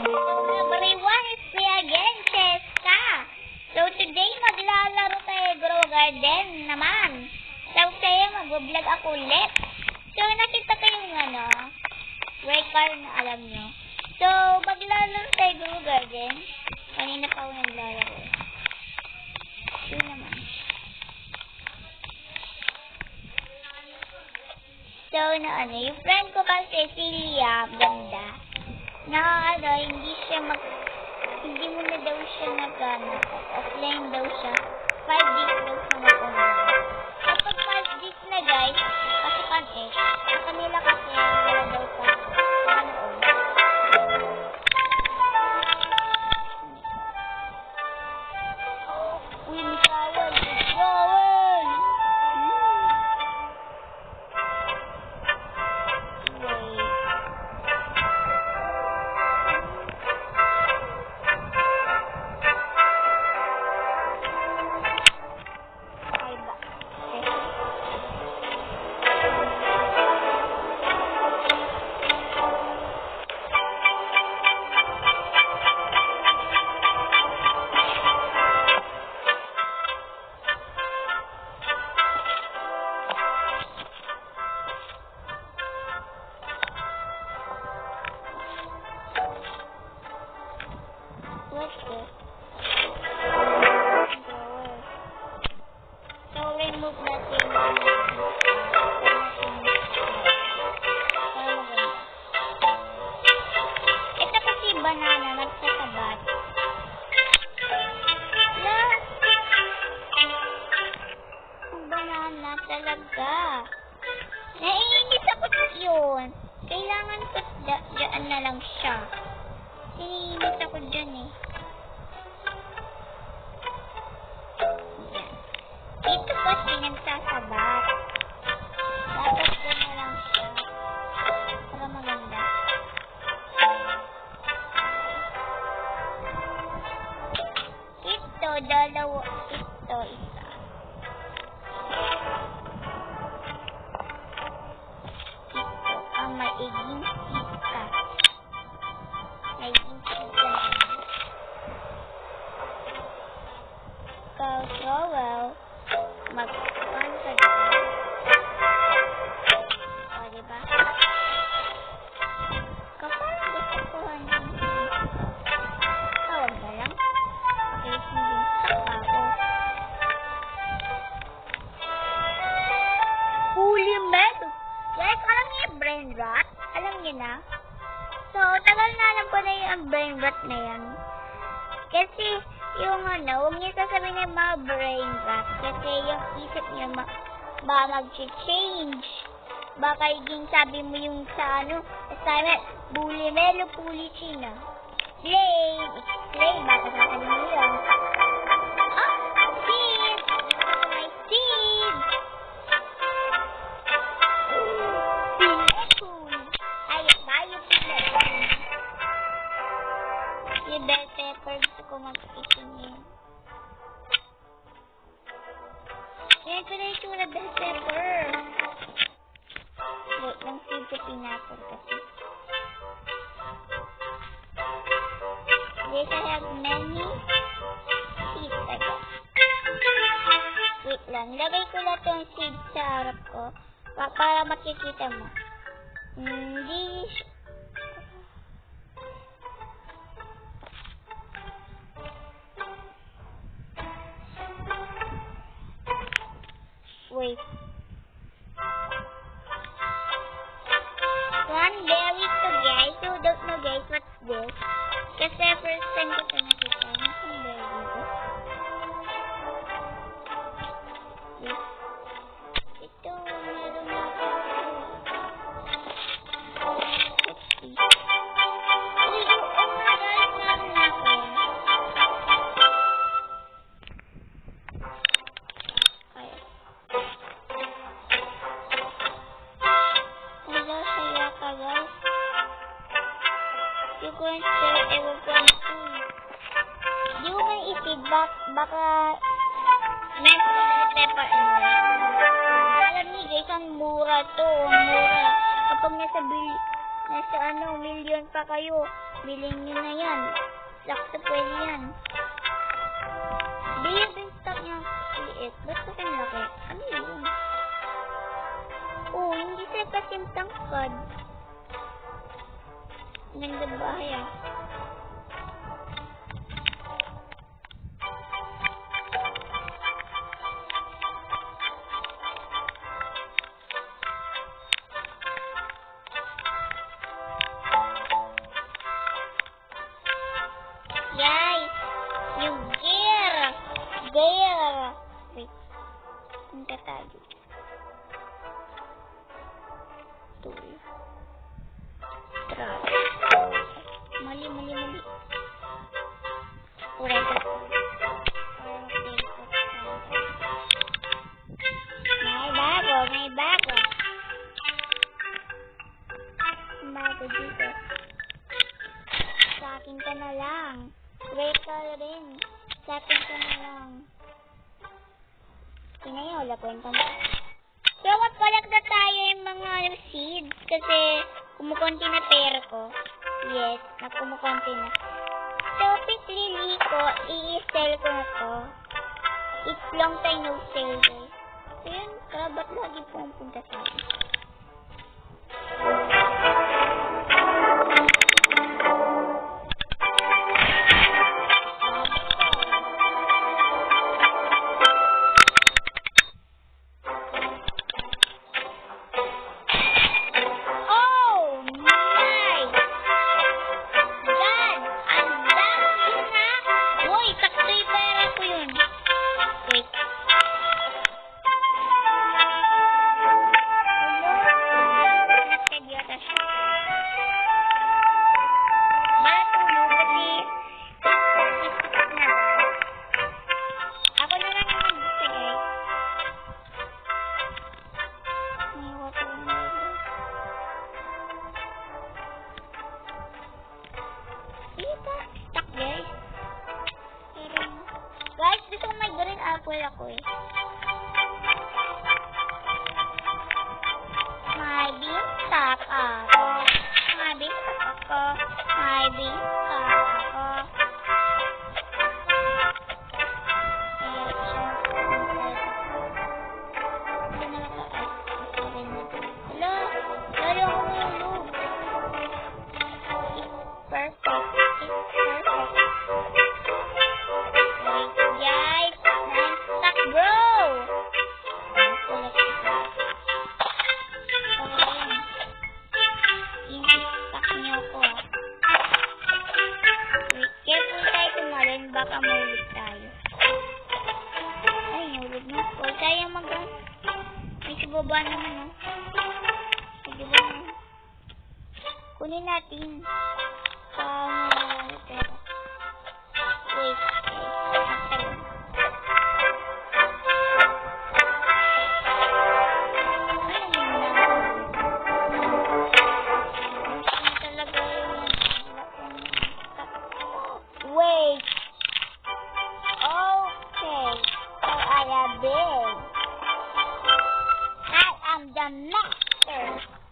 Everyone, it's me again, Cheska. So today maglalaro tayo Grow Garden naman. So kaya mag-vlog ako ulit. So nakita ko yung breaker na alam nyo. So maglalaro tayo Grow Garden. Kanina pa ako naglalaro. So naman. So yung friend ko kasi si Lia, ganda. Hindi mo na daw siya offline daw siya. 5 days daw siya mag-online. Kapag 5 days na guys, pasukan sa kanila kasi wala daw pa. Uy, may tawag. What's this? So, remove natin ito kasi banana, nagsasabat. Banana talaga. Naiinis ako yun. Kailangan ko dyan na lang siya. Naiinis ako dyan eh. Dito kasi nagsasabat. Dapat ko na lang siya. Para maganda. Ito, dalawa. Ito, isa. Ito, ang maiging isa. Maiging isa. Trowel. Mag-pan ka dyan. O, diba? Kapag gusto ko hanggang tawag na lang. Okay, hindi saka ako. Holy metal! Guys, alam niyo yung brain rot? Alam niyo na? So, tagal na alam ko na yung brain rot na yan. Kasi, yung huwag niyo sasabihin na mga brain rot. Kasi yung isip niyo baka mag-change. Baka yung sabi mo yung sa assignment, Bully Melo Puli China. Play! Explain! Baka sasabihin mo yun. Ah! Seed! My seed! Pineapple! Ay, bayo pineapple. Yung bell pepper, gusto ko mag-itin yun. Yan ko na yung tuna bell pepper. Wait, lang seed ko pineapple kasi. Yes, I have many seeds again. Wait lang, lagay ko na itong seed sa harap ko para makikita mo. Wait. Cranberry to guys. You don't know guys what's this? Kasi first time ko ito nakita. Yung cranberry dito. Ito, meron na ako. Let's see. Oh my God, meron na ako. Di ko kayo isig, baka may pepper in there. Alam niyo guys, ang mura to. Mura. Kapag Nasa million pa kayo. Bilhin nyo na yan. Sakto pwede yan. Di yung stock niya liit. Basta kang laki. Ano yun? Oh, hindi sila kasing tangkad. Ganda bahay ah. Guys, yung gear. Wait. Punta tayo. Tool. Trap. Mali. Uray ko. May bago. Bago dito. Sa akin ka na lang. Wait ka rin. Sa akin ka na lang. Kinayo, wala kwenta mo. So, mag-collect na tayo yung mga seeds kasi kumukonti na pera ko. Yes, kumukonti na. So, pipili ko, i-sell ko na to. It's long time no sale, guys. So, yun ka, ba't lagi pumunta tayo? Ako eh. May bintak ako. Hello? Lalo ako nulog. It's perfect. Guys, stuck bro. Stuck niyo ko. Careful tayo tumalon, baka mahulog tayo. Ay, nahulog na. Huwag tayo may sababa naman, no? Sige ba naman? Kunin natin. Wait. Wait. Okay. So I am big. I am the master.